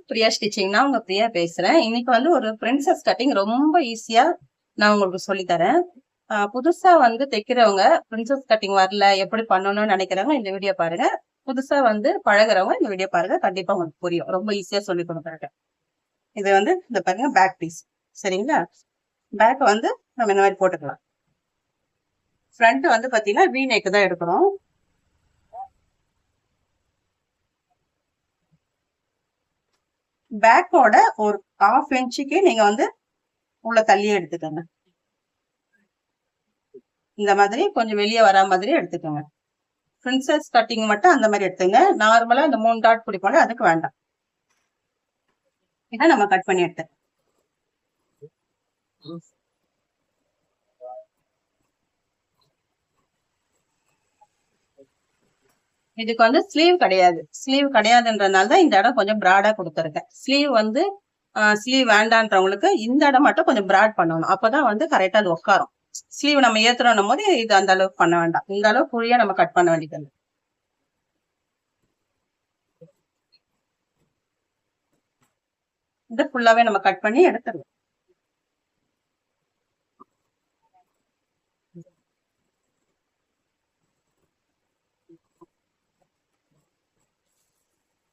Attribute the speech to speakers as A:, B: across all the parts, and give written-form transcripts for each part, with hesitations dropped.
A: Priya stitching நான் உங்க பிரியா பேசுறேன். இன்னைக்கு வந்து ஒரு பிரின்சஸ் கட்டிங் ரொம்ப ஈஸியா நான் உங்களுக்கு சொல்லி தரேன். புதுசா வந்து தைக்கிறவங்க பிரின்சஸ் கட்டிங் வரல எப்படி பண்ணணும்னு நினைக்கிறவங்க இந்த வீடியோ பாருங்க. புதுசா வந்து பழகுறவங்க இந்த வீடியோ பாருங்க, கண்டிப்பா உங்களுக்கு புரியும். ரொம்ப ஈஸியா சொல்லி கொடுக்குறேன். இது வந்து இந்த பாருங்க பேக் பீஸ், சரிங்களா? பேக் வந்து நம்ம இந்த மாதிரி போட்டுக்கலாம். ஃப்ரண்ட் வந்து பாத்தீங்கன்னா வி நெக் தான் எடுக்கணும். பேக்கோட ஒரு 1/2 இன்ச்சுக்கு நீங்க வந்து உள்ள தள்ளியே எடுத்துக்கோங்க. இந்த மாதிரி கொஞ்சம் வெளியே வரா மாதிரி எடுத்துக்கோங்க. பிரின்சஸ் கட்டிங் மட்டும் அந்த மாதிரி எடுத்துங்க. நார்மலா இந்த 3 டாட் பிடிப்போம்ல, அதுக்கு வேண்டாம். இதை நம்ம கட் பண்ணி எடுத்து இதுக்கு வந்து ஸ்லீவ் கிடையாது. ஸ்லீவ் கிடையாதுன்றதுனால தான் இந்த இடம் கொஞ்சம் பிராடா கொடுத்துருக்கேன். ஸ்லீவ் வந்து ஸ்லீவ் வேண்டான்றவங்களுக்கு இந்த இடம் மட்டும் கொஞ்சம் பிராட் பண்ணணும். அப்பதான் வந்து கரெக்டா அது உட்காரும். ஸ்லீவ் நம்ம ஏத்துறோம் போது இது அந்த அளவுக்கு பண்ண வேண்டாம். இந்த அளவுக்கு புரியா நம்ம கட் பண்ண வேண்டியது. இது ஃபுல்லாவே நம்ம கட் பண்ணி எடுத்துருவோம்.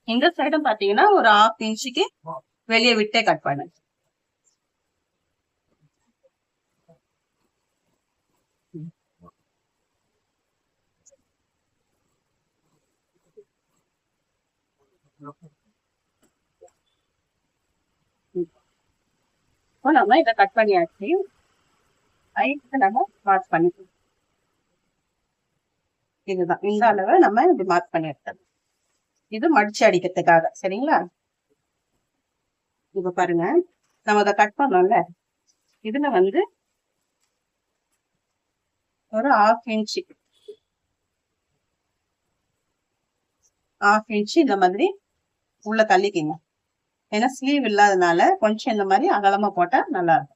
A: இந்த சைடும் பாத்தீங்கன்னா ஒரு 1/2 இன்ச்சுக்கு வெளியே விட்டே கட் பண்ணுங்க. இப்போ நம்ம இதை கட் பண்ணியாச்சு. நம்ம மார்க் பண்ணிக்கலாம். இதுதான் இந்த அளவை நம்ம இப்படி மார்க் பண்ணி எடுத்தோம். இது மடிச்சு அடிக்கிறதுக்காக, சரிங்களா? இப்ப பாருங்க, நம்ம அதை கட் பண்ணோம்ல, இதுல வந்து ஒரு 1/2 இன்ச்சு இந்த மாதிரி உள்ள தள்ளிக்கிங்க. ஏன்னா ஸ்லீவ் இல்லாதனால கொஞ்சம் இந்த மாதிரி அகலமா போட்டா நல்லா இருக்கும்.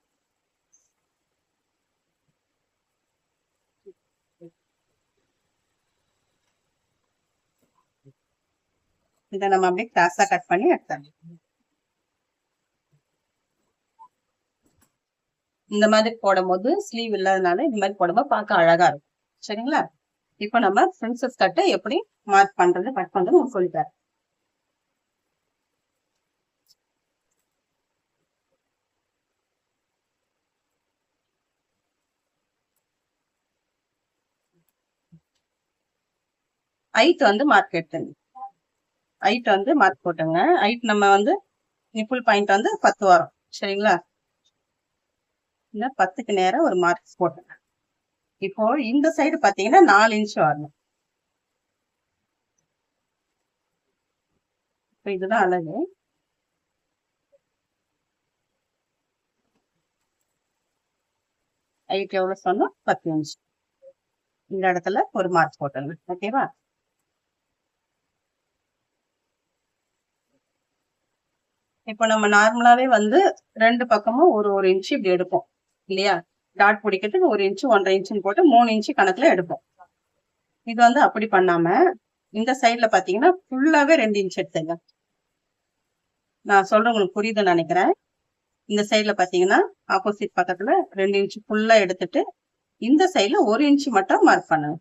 A: இதை நம்ம அப்படியே கிராஸா கட் பண்ணி எடுத்தோம். இந்த மாதிரி போடும்போது ஸ்லீவ் இல்லாதனால இந்த மாதிரி போடும்போது பார்க்க அழகா இருக்கும், சரிங்களா? இப்போ நம்ம பிரின்சஸ் கட்டை எப்படி மார்க் பண்றது கட் பண்றது உங்களுக்கு சொல்லித்தரேன். ஹைட் வந்து மார்க் எடுத்துங்க. ஹைட் வந்து மார்க் போட்டுங்க. ஹைட் நம்ம வந்து நிப்புள் பாயிண்ட் வந்து 10 வரும், சரிங்களா? இந்த 10க்கு நேரம் ஒரு மார்க் போட்டுங்க. இப்போ இந்த சைடு பாத்தீங்கன்னா 4 இன்ச் வரணும். இப்போ இதுதான் அழகு. ஹைட் எவ்வளவு சொன்னோம்? 10 இன்ச். இந்த இடத்துல ஒரு மார்க் போட்டுங்க, ஓகேவா? இப்போ நம்ம நார்மலாவே வந்து 2 பக்கமும் ஒரு இன்ச் இப்படி எடுப்போம் இல்லையா? டாட் பிடிக்கிறதுக்கு 1 இன்ச் 1.5 இன்ச்சுன்னு போட்டு 3 இன்ச் கணக்குல எடுப்போம். இது வந்து அப்படி பண்ணாம இந்த சைட்ல பாத்தீங்கன்னா ஃபுல்லாவே 2 இன்ச் எடுத்துங்க. நான் சொல்றேன், உங்களுக்கு புரியுதுன்னு நினைக்கிறேன். இந்த சைட்ல பாத்தீங்கன்னா ஆப்போசிட் பக்கத்துல 2 இன்ச் ஃபுல்லா எடுத்துட்டு இந்த சைட்ல 1 இன்ச் மட்டும் மார்க் பண்ணுங்க.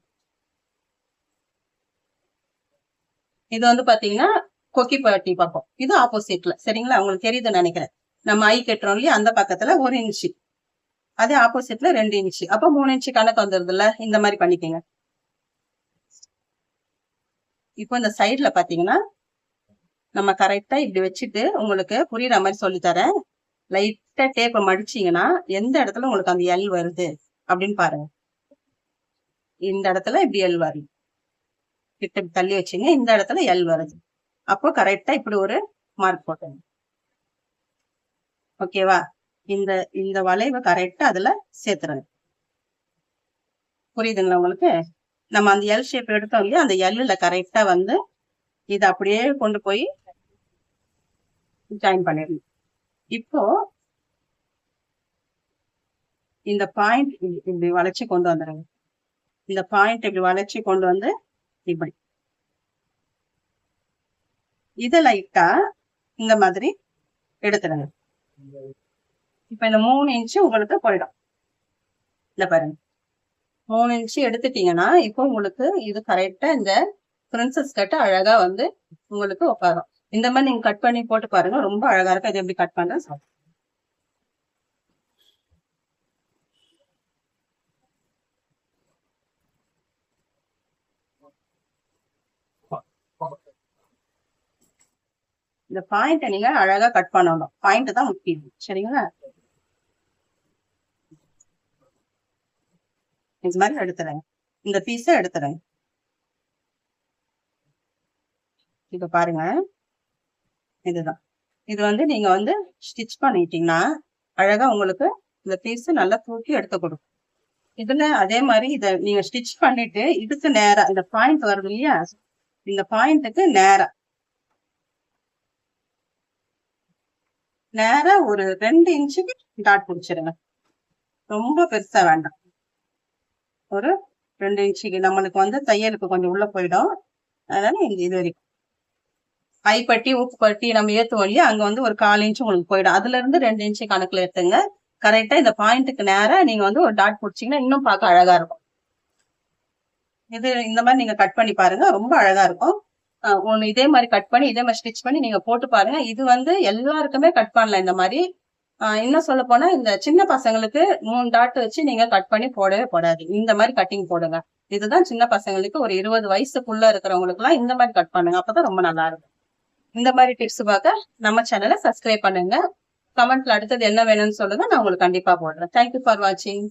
A: இது வந்து பாத்தீங்கன்னா கொக்கி பட்டி பக்கம், இது ஆப்போசிட்ல, சரிங்களா? உங்களுக்கு தெரியுதுன்னு நினைக்கிறேன். நம்ம ஐ கட்டுறோம் இல்லையா, அந்த பக்கத்துல 1 இன்ச், அதே ஆப்போசிட்ல 2 இன்ச், அப்ப 3 இன்ச் கணக்கு வந்துருது இல்ல? இந்த மாதிரி பண்ணிக்கோங்க. இப்போ இந்த சைட்ல பாத்தீங்கன்னா நம்ம கரெக்டா இப்படி வச்சுட்டு உங்களுக்கு புரியுற மாதிரி சொல்லித்தரேன். லைட்டா டேப்பை மடிச்சீங்கன்னா எந்த இடத்துல உங்களுக்கு அந்த எல் வருது அப்படின்னு பாருங்க. இந்த இடத்துல இப்படி எல் வருது, கிட்ட தள்ளி வச்சுங்க. இந்த இடத்துல எல் வருது, அப்போ கரெக்டா இப்படி ஒரு மார்க் போட்டுங்க, ஓகேவா? இந்த இந்த வளைவை கரெக்டா அதுல சேர்த்துருங்க. புரியுதுங்களா உங்களுக்கு? நம்ம அந்த எல் ஷேப் எடுத்தோம் இல்லையா, அந்த எல்லுல கரெக்டா வந்து இதை அப்படியே கொண்டு போய் ஜாயின் பண்ணிடணும். இப்போ இந்த பாயிண்ட் இப்படி வளைச்சு கொண்டு வந்துடுங்க. இந்த பாயிண்ட் இப்படி வளைச்சு கொண்டு வந்து இப்படி இதை லைட்டா இந்த மாதிரி எடுத்துடுங்க. இப்ப இந்த 3 இன்ச்சு உங்களுக்கு போயிடும். இந்த பாருங்க 3 இன்ச்சு எடுத்துட்டீங்கன்னா இப்போ உங்களுக்கு இது கரெக்டா இந்த பிரின்சஸ் கட் அழகா வந்து உங்களுக்கு உட்காரும். இந்த மாதிரி நீங்க கட் பண்ணி போட்டு பாருங்க, ரொம்ப அழகா இருக்கும். இது எப்படி கட் பண்றது இந்த பாயிண்ட நீங்க அழகா கட் பண்ணணும். பாயிண்ட் தான் முக்கியம். சரிங்களா? இந்த மாதிரி எடுத்துறேன். இந்த பீஸ எடுத்துறேன். இப்ப பாருங்க இதுதான். இது வந்து நீங்க வந்து ஸ்டிச் பண்ணிட்டீங்கன்னா அழகா உங்களுக்கு இந்த பீஸ் நல்லா தூக்கி எடுத்து கொடுக்கும். இதுல அதே மாதிரி இத நீங்க ஸ்டிச் பண்ணிட்டு இதுக்கு நேரா இந்த பாயிண்ட் வருது இல்லையா, இந்த பாயிண்ட்டுக்கு நேரா ஒரு 2 இன்ச்சுக்கு டாட் பிடிச்சிருங்க. ரொம்ப பெருசா வேண்டாம். ஒரு 2 இன்ச்சுக்கு நம்மளுக்கு வந்து தையலுக்கு கொஞ்சம் உள்ள போயிடும். அதனால இது வரைக்கும் கைப்பட்டி உப்பு பட்டி நம்ம ஏத்துவோம் இல்லையா, அங்க வந்து ஒரு 1/4 இன்ச்சு உங்களுக்கு போயிடும். அதுல இருந்து 2 இன்ச்சு கணக்குல எடுத்துங்க. கரெக்டா இந்த பாயிண்ட்டுக்கு நேரா நீங்க வந்து ஒரு டாட் பிடிச்சீங்கன்னா இன்னும் பார்க்க அழகா இருக்கும். இது இந்த மாதிரி நீங்க கட் பண்ணி பாருங்க, ரொம்ப அழகா இருக்கும். ஒண்ணு இதே மாதிரி கட் பண்ணி இதே மாதிரி ஸ்டிச் பண்ணி நீங்க போட்டு பாருங்க. இது வந்து எல்லாருக்குமே கட் பண்ணலாம் இந்த மாதிரி. இன்னும் சொல்ல போனா இந்த சின்ன பசங்களுக்கு 3 டாட் வச்சு நீங்க கட் பண்ணி போடவே போடாது. இந்த மாதிரி கட்டிங் போடுங்க. இதுதான் சின்ன பசங்களுக்கு ஒரு 20 வயசுக்குள்ள இருக்கிறவங்களுக்கு எல்லாம் இந்த மாதிரி கட் பண்ணுங்க. அப்பதான் ரொம்ப நல்லா இருக்கும். இந்த மாதிரி டிப்ஸ் பார்க்க நம்ம சேனலை சப்ஸ்கிரைப் பண்ணுங்க. கமெண்ட்ல அடுத்தது என்ன வேணும்னு சொல்லுங்க, நான் உங்களுக்கு கண்டிப்பா போடுறேன். தேங்க்யூ ஃபார் வாட்சிங்.